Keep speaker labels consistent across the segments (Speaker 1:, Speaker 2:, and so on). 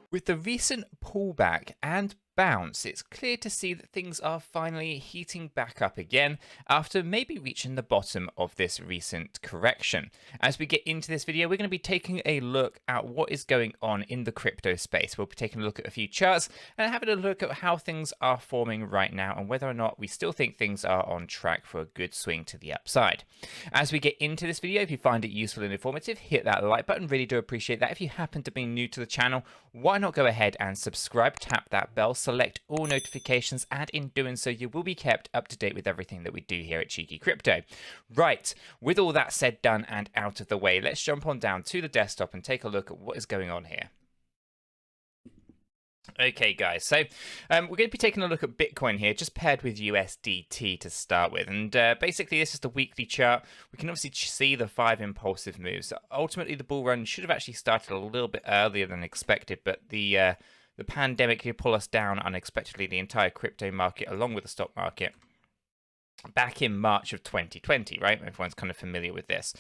Speaker 1: With the recent pullback and bounce, it's clear to see that things are finally heating back up again after maybe reaching the bottom of this recent correction. As we get into this video, we're going to be taking a look at what is going on in the crypto space. We'll be taking a look at a few charts and having a look at how things are forming right now and whether or not we still think things are on track for a good swing to the upside. As we get into this video, if you find it useful and informative, hit that like button. Really do appreciate that. If you happen to be new to the channel, why not go ahead and subscribe, tap that bell, select all notifications, and in doing so, you will be kept up to date with everything that we do here at Cheeky Crypto. Right, with all that said, done, and out of the way, let's jump on down to the desktop and take a look at what is going on here. Okay, guys, so we're going to be taking a look at Bitcoin here, just paired with USDT to start with. And basically, this is the weekly chart. We can obviously see the 5 impulsive moves. Ultimately, the bull run should have actually started a little bit earlier than expected, but the pandemic did pull us down unexpectedly, the entire crypto market, along with the stock market, back in March of 2020, right? Everyone's kind of familiar with this.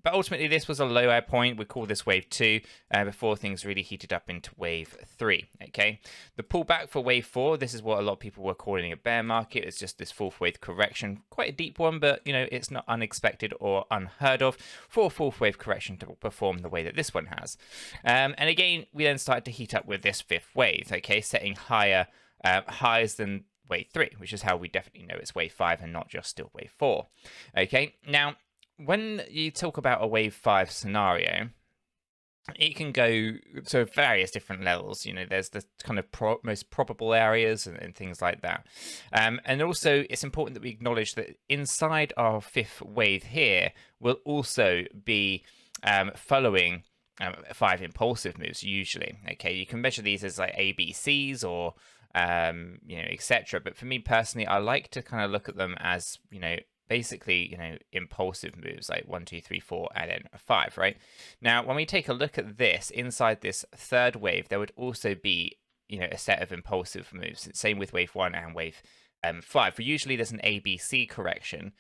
Speaker 1: But ultimately, this was a lower point. We call this wave 2 before things really heated up into wave 3. Okay, the pullback for wave 4. This is what a lot of people were calling a bear market. It's just this fourth wave correction, quite a deep one, but you know it's not unexpected or unheard of for a fourth wave correction to perform the way that this one has. And again, we then started to heat up with this fifth wave. Okay, setting higher highs than wave 3, which is how we definitely know it's wave 5 and not just still wave 4. Okay, now when you talk about a wave 5 scenario, it can go to various different levels. You know, there's the kind of most probable areas and things like that. And also, it's important that we acknowledge that inside our fifth wave here will also be following 5 impulsive moves usually. Okay, you can measure these as like ABCs or you know, etc. But for me personally, I like to kind of look at them as, you know, basically, you know, impulsive moves like 1, 2, 3, 4, and then a 5, right? Now, when we take a look at this, inside this third wave, there would also be, you know, a set of impulsive moves. Same with wave 1 and wave 5. But usually there's an ABC correction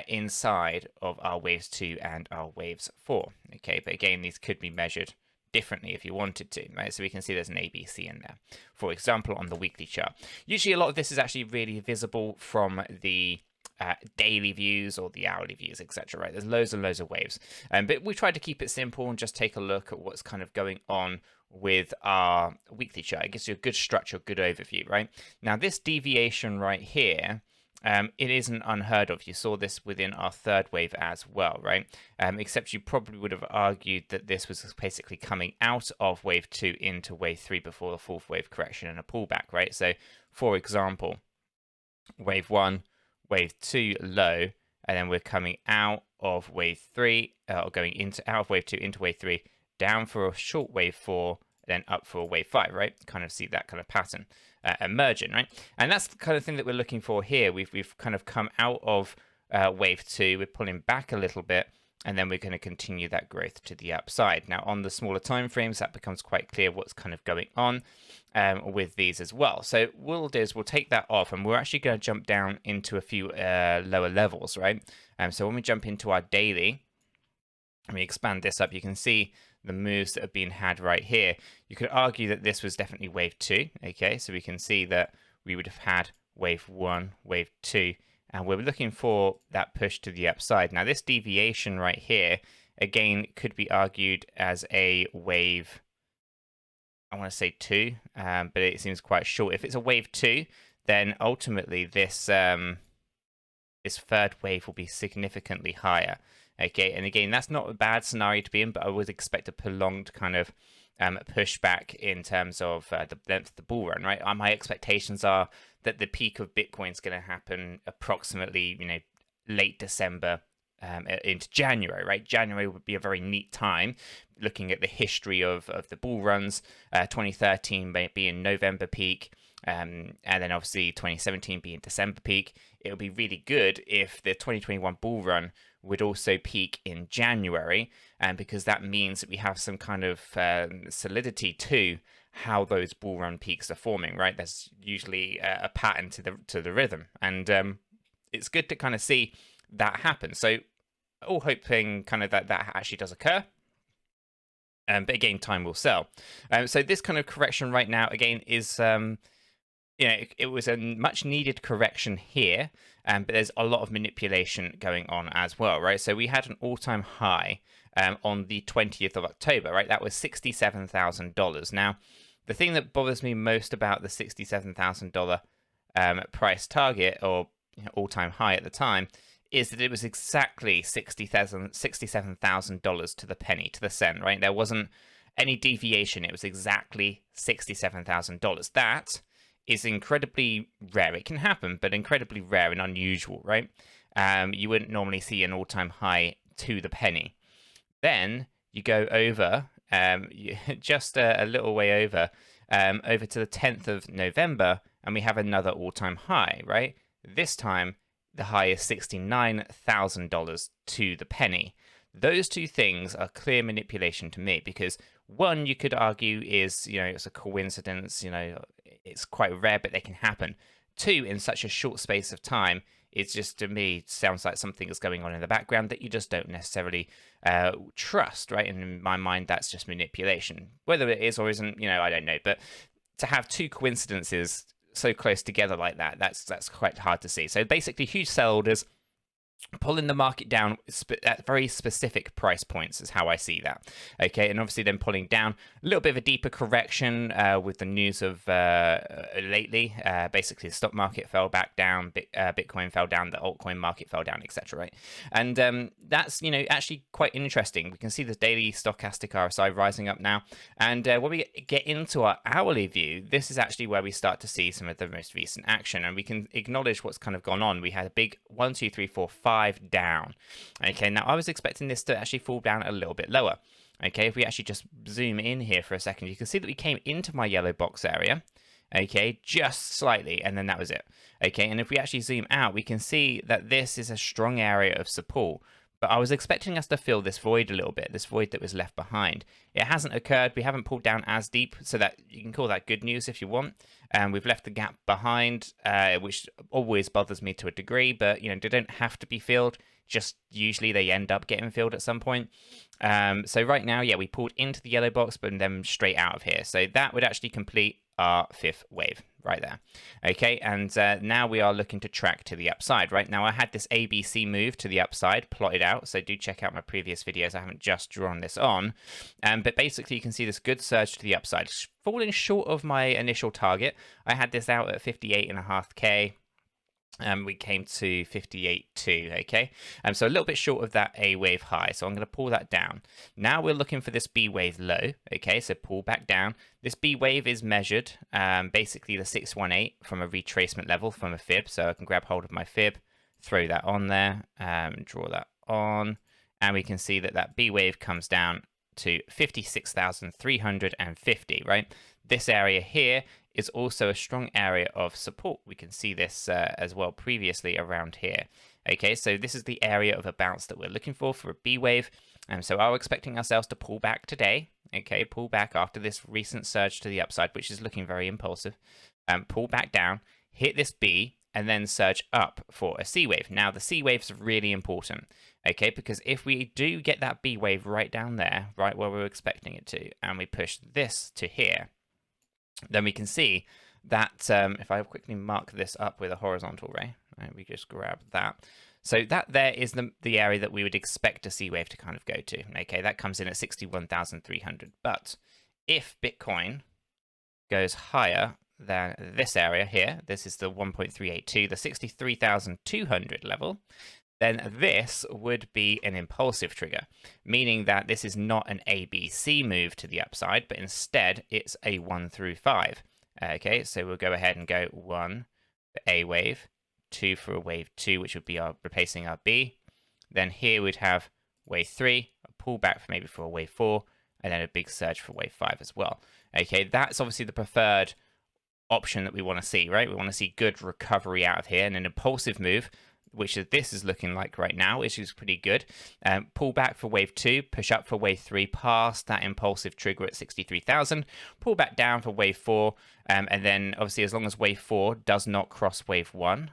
Speaker 1: inside of our waves 2 and our waves 4. Okay, but again, these could be measured differently if you wanted to, right? So we can see there's an ABC in there, for example, on the weekly chart. Usually a lot of this is actually really visible from the daily views or the hourly views, etc. Right? There's loads and loads of waves, but we tried to keep it simple and just take a look at what's kind of going on with our weekly chart. It gives you a good structure, good overview, right? Now this deviation right here, it isn't unheard of. You saw this within our third wave as well, right? Except you probably would have argued that this was basically coming out of wave 2 into wave 3 before the fourth wave correction and a pullback, right? So, for example, wave 1, wave 2 low, and then we're coming out of wave 3, or going out of wave 2 into wave 3, down for a short wave 4, then up for a wave 5, right? Kind of see that kind of pattern emerging, right? And that's the kind of thing that we're looking for here. We've kind of come out of wave 2, we're pulling back a little bit, and then we're going to continue that growth to the upside. Now, on the smaller time frames, that becomes quite clear what's kind of going on with these as well. So what we'll do is we'll take that off, and we're actually going to jump down into a few lower levels, right? So when we jump into our daily, and we expand this up, you can see the moves that have been had right here. You could argue that this was definitely wave 2. Okay, so we can see that we would have had wave 1, wave 2, and we're looking for that push to the upside. Now this deviation right here, again, could be argued as a wave, I want to say 2, but it seems quite short. If it's a wave 2, then ultimately this this third wave will be significantly higher. Okay, and again, that's not a bad scenario to be in, but I would expect a prolonged kind of pushback in terms of the length of the bull run, right? My expectations are that the peak of Bitcoin is going to happen approximately, you know, late December into January, right? January would be a very neat time, looking at the history of the bull runs. 2013 may be in November peak, and then obviously 2017 being December peak. It would be really good if the 2021 bull run would also peak in January, and because that means that we have some kind of solidity to how those bull run peaks are forming, right? There's usually a pattern to the rhythm, and it's good to kind of see that happen. So all hoping kind of that actually does occur. But again, time will sell. So this kind of correction right now, again, is it was a much needed correction here, but there's a lot of manipulation going on as well, right? So we had an all-time high on the 20th of October, right? That was $67,000. Now, the thing that bothers me most about the $67,000 price target, or all-time high at the time, is that it was exactly $67,000 to the penny, to the cent, right? There wasn't any deviation. It was exactly $67,000. That is incredibly rare. It can happen, but incredibly rare and unusual, right? You wouldn't normally see an all-time high to the penny. Then you go over, just a little way over to the 10th of November, and we have another all-time high, right? This time, the high is $69,000 to the penny. Those two things are clear manipulation to me, because one, you could argue is, it's a coincidence, it's quite rare, but they can happen. Two, in such a short space of time, it's just, to me, sounds like something is going on in the background that you just don't necessarily trust, right? And in my mind, that's just manipulation. Whether it is or isn't, I don't know. But to have two coincidences so close together like that, that's quite hard to see. So basically, huge sell orders pulling the market down at very specific price points is how I see that. Okay, and obviously then pulling down a little bit of a deeper correction with the news of lately. Basically, the stock market fell back down, Bitcoin fell down, the altcoin market fell down, etc. Right, and that's actually quite interesting. We can see the daily stochastic RSI rising up now, and when we get into our hourly view, this is actually where we start to see some of the most recent action, and we can acknowledge what's kind of gone on. We had a big 1, 2, 3, 4, 5 down. Okay, now I was expecting this to actually fall down a little bit lower. Okay, if we actually just zoom in here for a second, you can see that we came into my yellow box area, okay, just slightly, and then that was it. Okay, and if we actually zoom out, we can see that this is a strong area of support. But I was expecting us to fill this void a little bit, this void that was left behind. It hasn't occurred. We haven't pulled down as deep, so that you can call that good news if you want. And we've left the gap behind, which always bothers me to a degree, but they don't have to be filled. Just usually they end up getting filled at some point. So right now, yeah, we pulled into the yellow box, but then straight out of here. So that would actually complete our fifth wave right there. Okay, and now we are looking to track to the upside. Right now I had this ABC move to the upside plotted out, so do check out my previous videos. I haven't just drawn this on, but basically you can see this good surge to the upside, falling short of my initial target. I had this out at 58.5k. We came to 58.2, okay? So a little bit short of that A wave high, so I'm going to pull that down. Now we're looking for this B wave low, okay? So pull back down. This B wave is measured, basically the 618 from a retracement level from a fib, so I can grab hold of my fib, throw that on there, draw that on, and we can see that that B wave comes down to 56,350, right? This area here is also a strong area of support. We can see this as well previously around here. Okay, so this is the area of a bounce that we're looking for a B wave. And so are we expecting ourselves to pull back today? Okay, pull back after this recent surge to the upside, which is looking very impulsive. Pull back down, hit this B, and then surge up for a C wave. Now, the C wave is really important, okay, because if we do get that B wave right down there, right where we're expecting it to, and we push this to here, then we can see that if I quickly mark this up with a horizontal ray, right, we just grab that. So that there is the area that we would expect a C wave to kind of go to. Okay, that comes in at 61,300. But if Bitcoin goes higher than this area here, this is the 1.382, the 63,200 level, then this would be an impulsive trigger, meaning that this is not an ABC move to the upside, but instead it's a 1 through 5. Okay, so we'll go ahead and go 1 for A wave, 2 for a wave 2, which would be replacing our B. Then here we'd have wave 3, a pullback maybe for a wave 4, and then a big surge for wave 5 as well. Okay, that's obviously the preferred option that we want to see, right? We want to see good recovery out of here and an impulsive move, which this is looking like right now, which is pretty good. Pull back for wave 2, push up for wave 3, past that impulsive trigger at 63,000, pull back down for wave 4, And then obviously as long as wave 4 does not cross wave 1,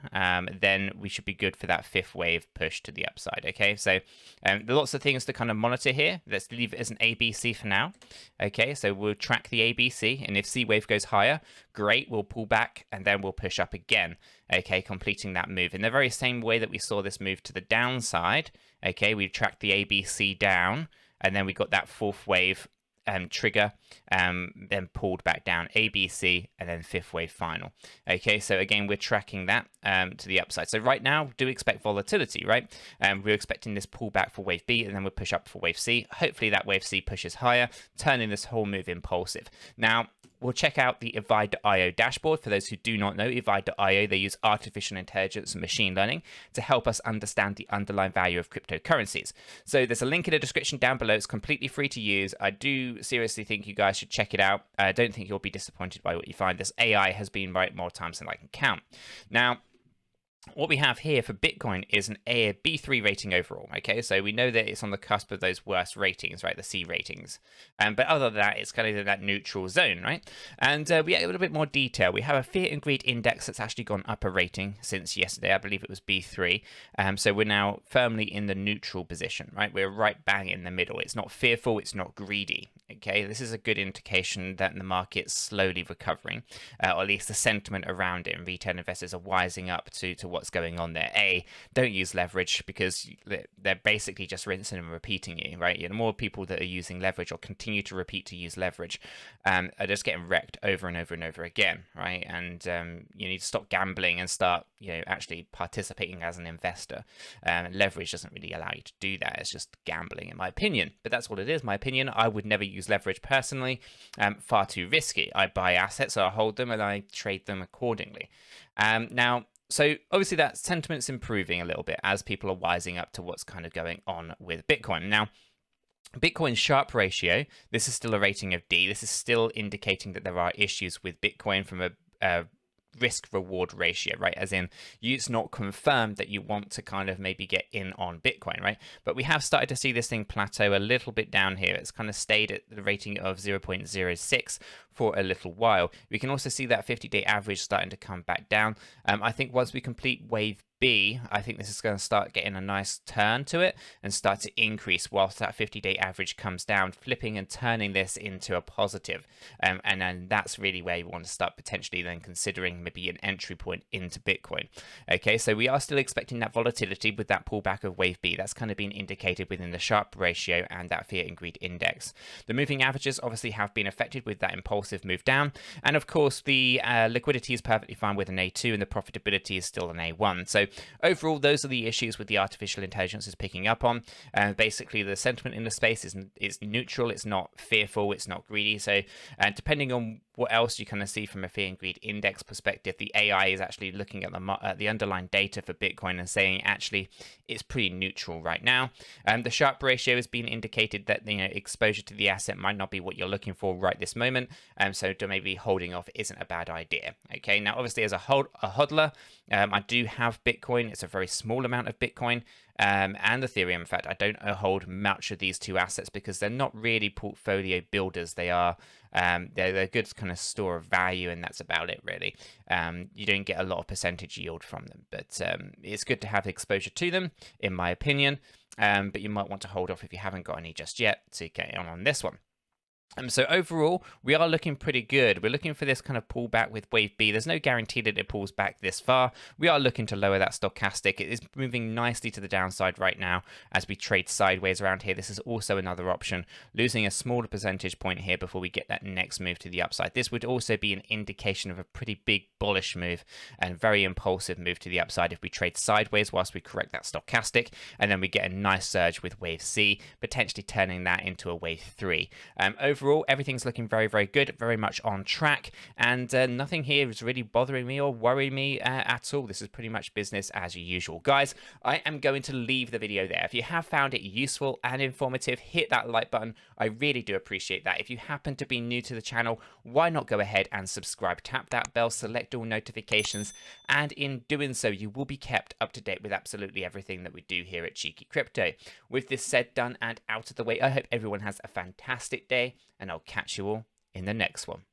Speaker 1: then we should be good for that 5th wave push to the upside. Okay, so there are lots of things to kind of monitor here. Let's leave it as an ABC for now. Okay, so we'll track the ABC, and if C wave goes higher, great, we'll pull back and then we'll push up again. Okay, completing that move in the very same way that we saw this move to the downside. Okay, we tracked the ABC down, and then we got that 4th wave trigger, then pulled back down, ABC, and then 5th wave final. Okay, so again, we're tracking that to the upside. So right now, do expect volatility, right? We're expecting this pullback for wave B, and then we'll push up for wave C. Hopefully that wave C pushes higher, turning this whole move impulsive. Now, we'll check out the advice.io dashboard. For those who do not know, advice.io, they use artificial intelligence and machine learning to help us understand the underlying value of cryptocurrencies. So there's a link in the description down below. It's completely free to use. I do seriously think you guys should check it out. I don't think you'll be disappointed by what you find. This AI has been right more times than I can count. Now, what we have here for Bitcoin is an A, B3 rating overall. Okay, so we know that it's on the cusp of those worst ratings, right? The C ratings. But other than that, it's kind of that neutral zone, right? And we get a little bit more detail. We have a fear and greed index that's actually gone up a rating since yesterday. I believe it was B3. So we're now firmly in the neutral position, right? We're right bang in the middle. It's not fearful. It's not greedy. Okay, this is a good indication that the market's slowly recovering, or at least the sentiment around it, and retail investors are wising up to what's going on there. Don't use leverage, because they're basically just rinsing and repeating you, right? The more people that are using leverage or continue to repeat to use leverage are just getting wrecked over and over and over again, right? And you need to stop gambling and start, actually participating as an investor. Leverage doesn't really allow you to do that. It's just gambling, in my opinion. But that's what it is, my opinion. I would never use leverage personally. Far too risky. I buy assets, I hold them, and I trade them accordingly. Now, so obviously that sentiment's improving a little bit as people are wising up to what's kind of going on with Bitcoin. Now, Bitcoin's Sharpe ratio, this is still a rating of D. This is still indicating that there are issues with Bitcoin from a risk-reward ratio, right? As in, it's not confirmed that you want to kind of maybe get in on Bitcoin, right? But we have started to see this thing plateau a little bit down here. It's kind of stayed at the rating of 0.06 for a little while. We can also see that 50-day average starting to come back down. I think once we complete wave B, I think this is going to start getting a nice turn to it and start to increase whilst that 50-day average comes down, flipping and turning this into a positive. And then that's really where you want to start potentially then considering maybe an entry point into Bitcoin. Okay, so we are still expecting that volatility with that pullback of wave B. That's kind of been indicated within the Sharpe ratio and that fear and greed index. The moving averages obviously have been affected with that impulsive move down. And of course, the liquidity is perfectly fine with an A2 and the profitability is still an A1. So overall, those are the issues with the artificial intelligence is picking up on. Basically, the sentiment in the space is neutral. It's not fearful. It's not greedy. So depending on what else you kind of see from a fear and greed index perspective, the AI is actually looking at the underlying data for Bitcoin and saying actually it's pretty neutral right now. The Sharpe ratio has been indicated that exposure to the asset might not be what you're looking for right this moment. So maybe holding off isn't a bad idea. Okay, now obviously as a hodler, I do have Bitcoin. It's a very small amount of Bitcoin and Ethereum. In fact, I don't hold much of these two assets because they're not really portfolio builders. They are they're a good kind of store of value, and that's about it really. You don't get a lot of percentage yield from them, but it's good to have exposure to them, in my opinion. But you might want to hold off if you haven't got any just yet to get on this one. So overall, we are looking pretty good. We're looking for this kind of pullback with wave B. There's no guarantee that it pulls back this far. We are looking to lower that stochastic. It is moving nicely to the downside right now as we trade sideways around here. This is also another option, losing a smaller percentage point here before we get that next move to the upside. This would also be an indication of a pretty big bullish move and very impulsive move to the upside if we trade sideways whilst we correct that stochastic, and then we get a nice surge with wave C, potentially turning that into a wave 3. Overall, everything's looking very, very good, very much on track, and nothing here is really bothering me or worrying me at all. This is pretty much business as usual. Guys, I am going to leave the video there. If you have found it useful and informative, hit that like button. I really do appreciate that. If you happen to be new to the channel, why not go ahead and subscribe? Tap that bell, select all notifications, and in doing so, you will be kept up to date with absolutely everything that we do here at Cheeky Crypto. With this said, done, and out of the way, I hope everyone has a fantastic day, and I'll catch you all in the next one.